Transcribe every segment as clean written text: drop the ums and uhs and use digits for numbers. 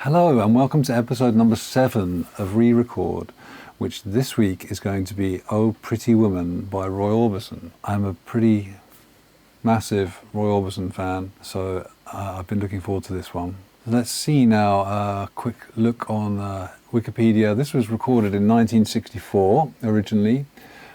Hello and welcome to episode number 7 of Re-Record, which this week is going to be Oh Pretty Woman by Roy Orbison. I'm a pretty massive Roy Orbison fan, so I've been looking forward to this one. Let's see now a quick look on Wikipedia. This was recorded in 1964 originally,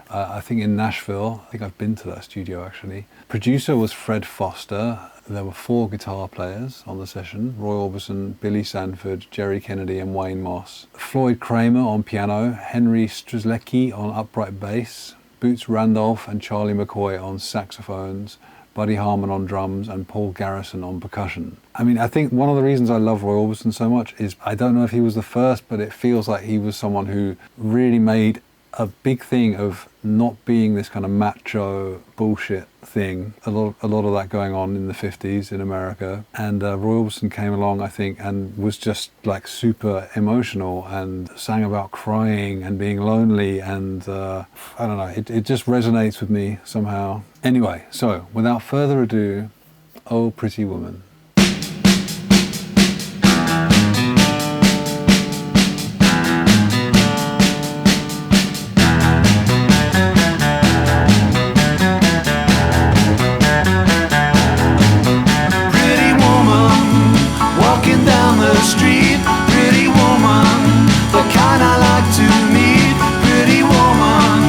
I think in Nashville. I think I've been to that studio actually. Producer was Fred Foster. There were 4 guitar players on the session: Roy Orbison, Billy Sanford, Jerry Kennedy and Wayne Moss. Floyd Kramer on piano, Henry Strzelecki on upright bass, Boots Randolph and Charlie McCoy on saxophones, Buddy Harman on drums and Paul Garrison on percussion. I mean, I think one of the reasons I love Roy Orbison so much is, I don't know if he was the first, but it feels like he was someone who really made a big thing of not being this kind of macho bullshit thing. A lot of that going on in the 50s in America. And Roy Orbison came along, I think, and was just like super emotional and sang about crying and being lonely. And I don't know, it just resonates with me somehow. Anyway, so without further ado, Oh Pretty Woman. Street, pretty woman, the kind I like to meet. Pretty woman,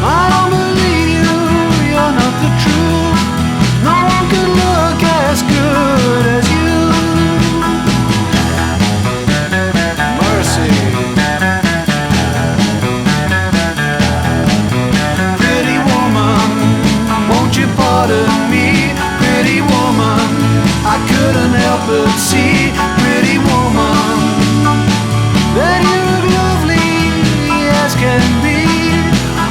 I don't believe you, you're not the truth. No one could look as good as you. Mercy. Pretty woman, won't you pardon me? Pretty woman, I couldn't help but see. Pretty woman, that you look lovely as can be.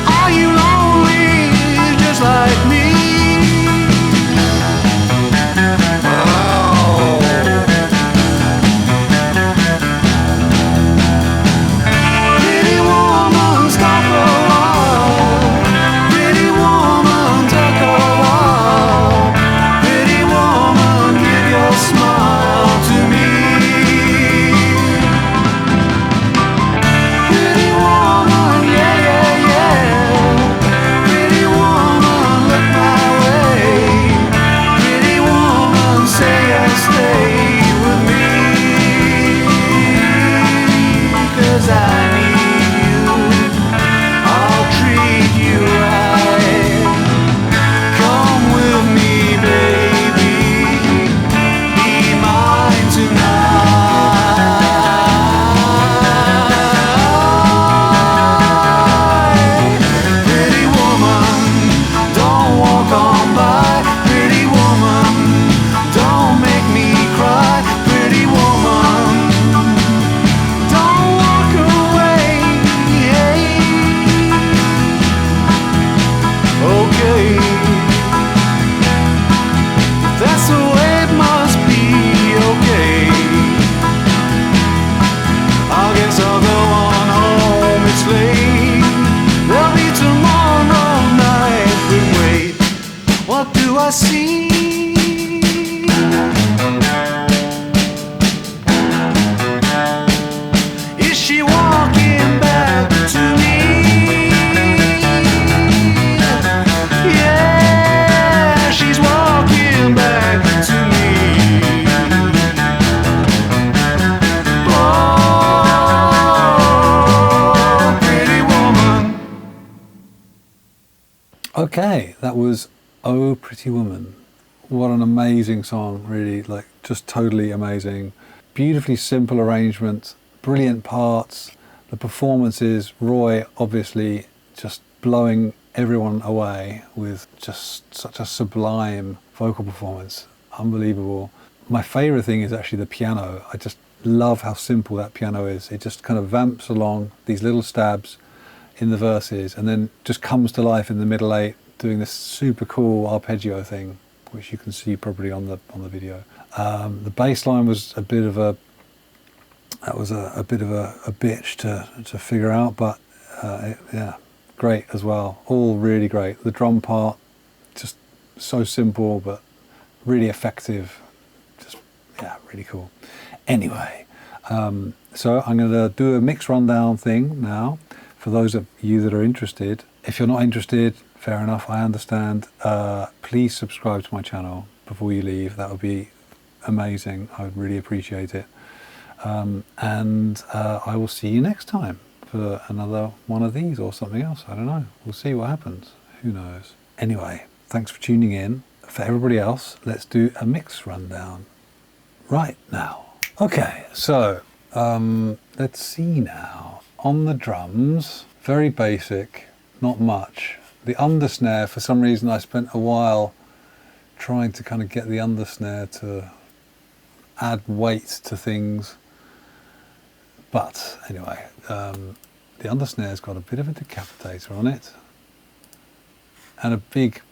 Are you lonely just like me? Oh. Pretty woman, stop a while. Pretty woman, take a while. Pretty woman, give your smile to me. Okay, that was Oh Pretty Woman. What an amazing song, really, like just totally amazing. Beautifully simple arrangement, brilliant parts, the performances, Roy obviously just blowing everyone away with just such a sublime vocal performance, unbelievable. My favourite thing is actually the piano. I just love how simple that piano is. It just kind of vamps along these little stabs in the verses and then just comes to life in the middle 8 doing this super cool arpeggio thing, which you can see probably on the video. The bass line was a bit of a bitch to figure out, but yeah, great as well. All really great. The drum part, just so simple but really effective. Just, yeah, really cool. Anyway, so I'm going to do a mix rundown thing now for those of you that are interested. If you're not interested, fair enough, I understand. Please subscribe to my channel before you leave. That would be amazing. I would really appreciate it. And I will see you next time for another one of these or something else. I don't know. We'll see what happens. Who knows? Anyway, thanks for tuning in. For everybody else, let's do a mix rundown right now. Okay, so let's see now. On the drums, very basic, not much. The undersnare, for some reason, I spent a while trying to kind of get the undersnare to add weight to things. But anyway, the undersnare's got a bit of a decapitator on it and a big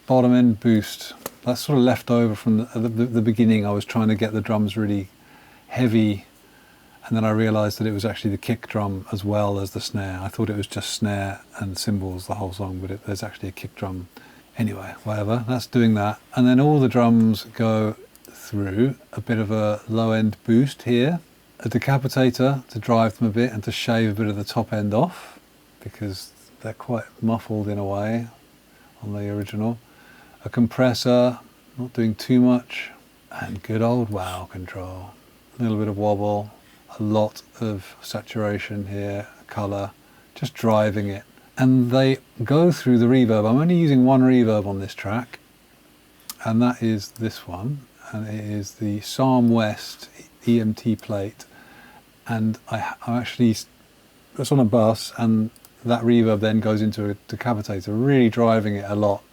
bottom end boost. That's sort of left over from the beginning. I was trying to get the drums really heavy, and then I realised that it was actually the kick drum as well as the snare. I thought it was just snare and cymbals the whole song, but there's actually a kick drum. Anyway, whatever, that's doing that. And then all the drums go through a bit of a low end boost here, a decapitator to drive them a bit and to shave a bit of the top end off because they're quite muffled in a way on the original, a compressor, not doing too much, and good old wow control. A little bit of wobble, a lot of saturation here, colour, just driving it. And they go through the reverb. I'm only using one reverb on this track, and that is this one, and it is the Psalm West EMT plate. And I'm actually, it's on a bus, and that reverb then goes into a decapitator, really driving it a lot,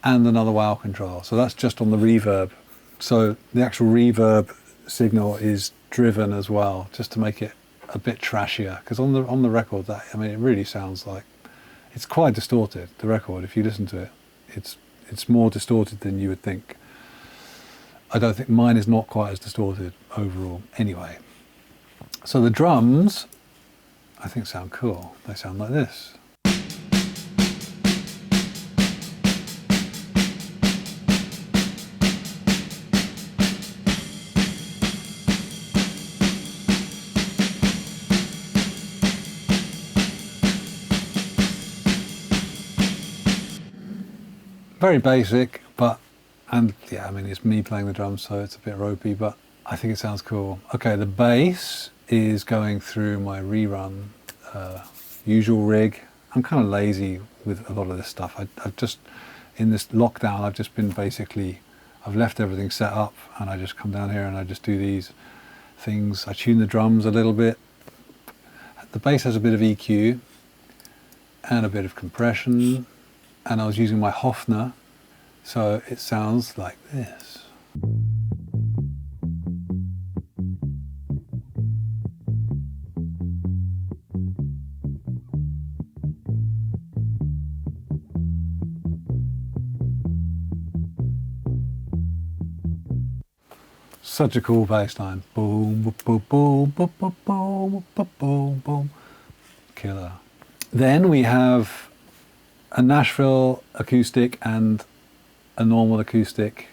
and another wow control. So that's just on the reverb. So the actual reverb signal is driven as well, just to make it a bit trashier. Because on the record, that, I mean, it really sounds like it's quite distorted. The record, if you listen to it, it's more distorted than you would think. I don't think mine is not quite as distorted overall. Anyway, so the drums, I think, sound cool. They sound like this. Very basic, and yeah, I mean, it's me playing the drums, so it's a bit ropey, but I think it sounds cool. Okay, the bass is going through my rerun usual rig. I'm kind of lazy with a lot of this stuff. I've just, in this lockdown, I've just been basically, I've left everything set up and I just come down here and I just do these things. I tune the drums a little bit. The bass has a bit of EQ and a bit of compression, and I was using my Hofner, so it sounds like this. Such a cool bass line. Boom, boom, boom, boom, boom, boom, boom, boom, boom, boom. Killer. Then we have a Nashville acoustic and a normal acoustic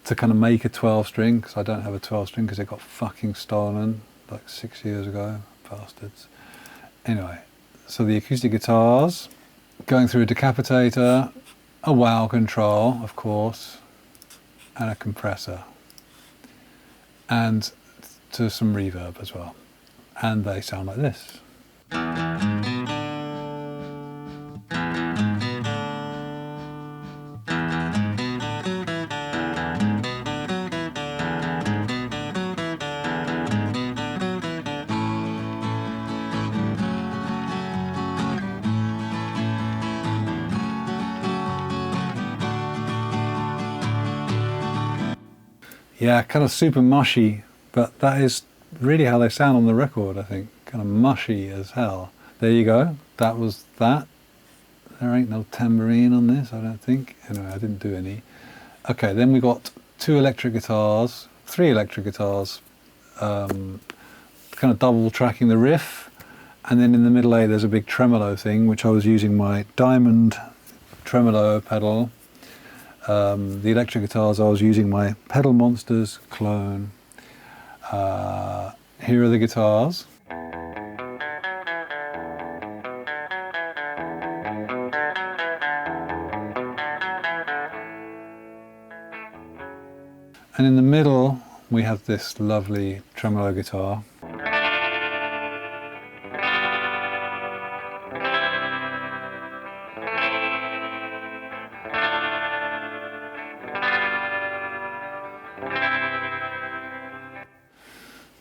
to kind of make a 12 string, because I don't have a 12 string because it got fucking stolen like 6 years ago, bastards. Anyway, so the acoustic guitars going through a decapitator, a wow control, of course, and a compressor, and to some reverb as well. And they sound like this. Yeah, kind of super mushy, but that is really how they sound on the record, I think. Kind of mushy as hell. There you go. That was that. There ain't no tambourine on this, I don't think. Anyway, I didn't do any. Okay, then we got three electric guitars, kind of double tracking the riff. And then in the middle A, there's a big tremolo thing, which I was using my Diamond tremolo pedal. The electric guitars, I was using my Pedal Monsters clone. Here are the guitars. And in the middle, we have this lovely tremolo guitar.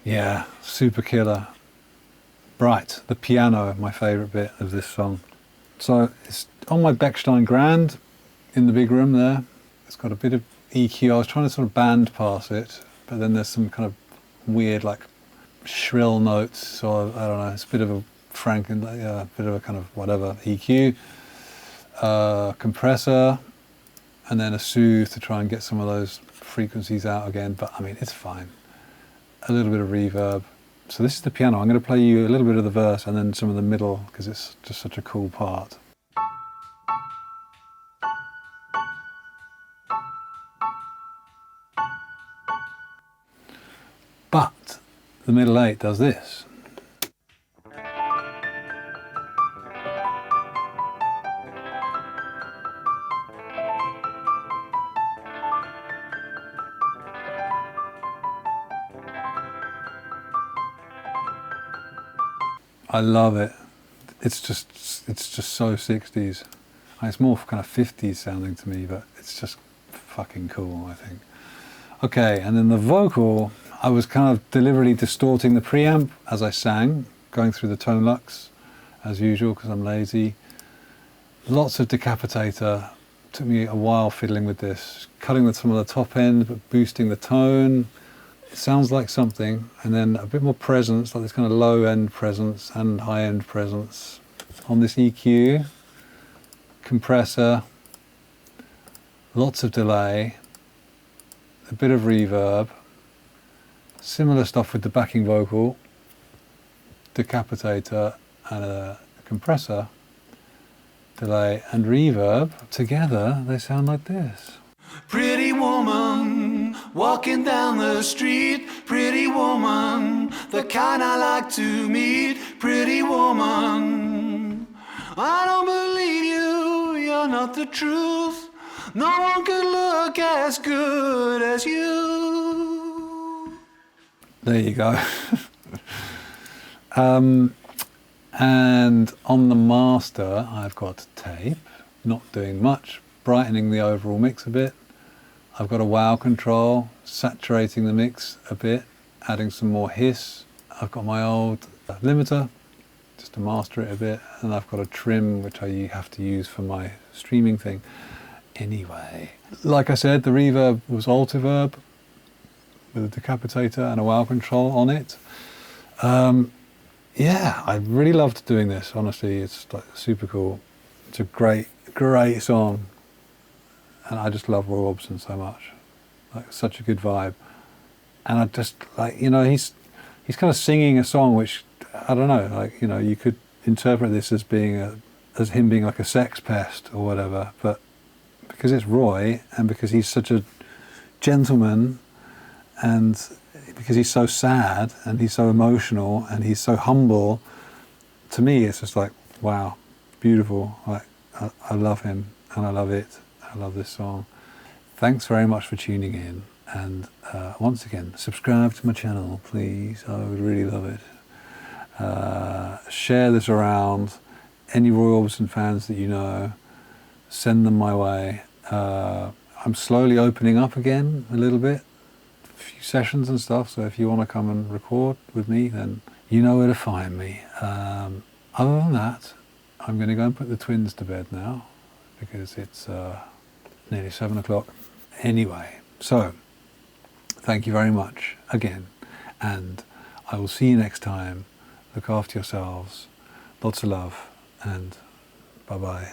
Yeah, super killer. Bright, the piano, my favourite bit of this song. So it's on my Bechstein Grand in the big room there. It's got a bit of EQ. I was trying to sort of band pass it, but then there's some kind of weird, like, shrill notes. So I don't know. It's a bit of a bit of a kind of whatever EQ, compressor, and then a soothe to try and get some of those frequencies out again. But I mean, it's fine. A little bit of reverb. So this is the piano. I'm going to play you a little bit of the verse and then some of the middle because it's just such a cool part. But the middle eight does this. I love it. It's just so 60s. It's more kind of 50s sounding to me, but it's just fucking cool, I think. Okay, and then the vocal, I was kind of deliberately distorting the preamp as I sang, going through the tone lux as usual because I'm lazy. Lots of decapitator. Took me a while fiddling with this, cutting with some of the top end but boosting the tone. It sounds like something, and then a bit more presence, like this kind of low end presence and high end presence on this EQ, compressor, lots of delay, a bit of reverb, similar stuff with the backing vocal, decapitator and a compressor, delay and reverb. Together they sound like this. Pretty woman, walking down the street. Pretty woman, the kind I like to meet. Pretty woman, I don't believe you, you're not the truth. No one could look as good as you. There you go. And on the master, I've got tape, not doing much, brightening the overall mix a bit. I've got a wow control, saturating the mix a bit, adding some more hiss. I've got my old limiter, just to master it a bit, and I've got a trim which I have to use for my streaming thing. Anyway, like I said, the reverb was Altiverb with a decapitator and a wow control on it. Yeah, I really loved doing this, honestly. It's like super cool. It's a great song. And I just love Roy Orbison so much. Like, such a good vibe. And I just, like, you know, he's kind of singing a song which, I don't know, like, you know, you could interpret this as as him being like a sex pest or whatever, but because it's Roy and because he's such a gentleman and because he's so sad and he's so emotional and he's so humble, to me it's just like, wow, beautiful. Like, I love him and I love it. I love this song. Thanks very much for tuning in, and once again, subscribe to my channel, please. I would really love it. Share this around. Any Roy Orbison fans that you know, send them my way. I'm slowly opening up again a little bit, a few sessions and stuff, so if you want to come and record with me, then you know where to find me. Other than that, I'm going to go and put the twins to bed now, because it's nearly 7 o'clock. Anyway, so thank you very much again, and I will see you next time. Look after yourselves. Lots of love, and bye-bye.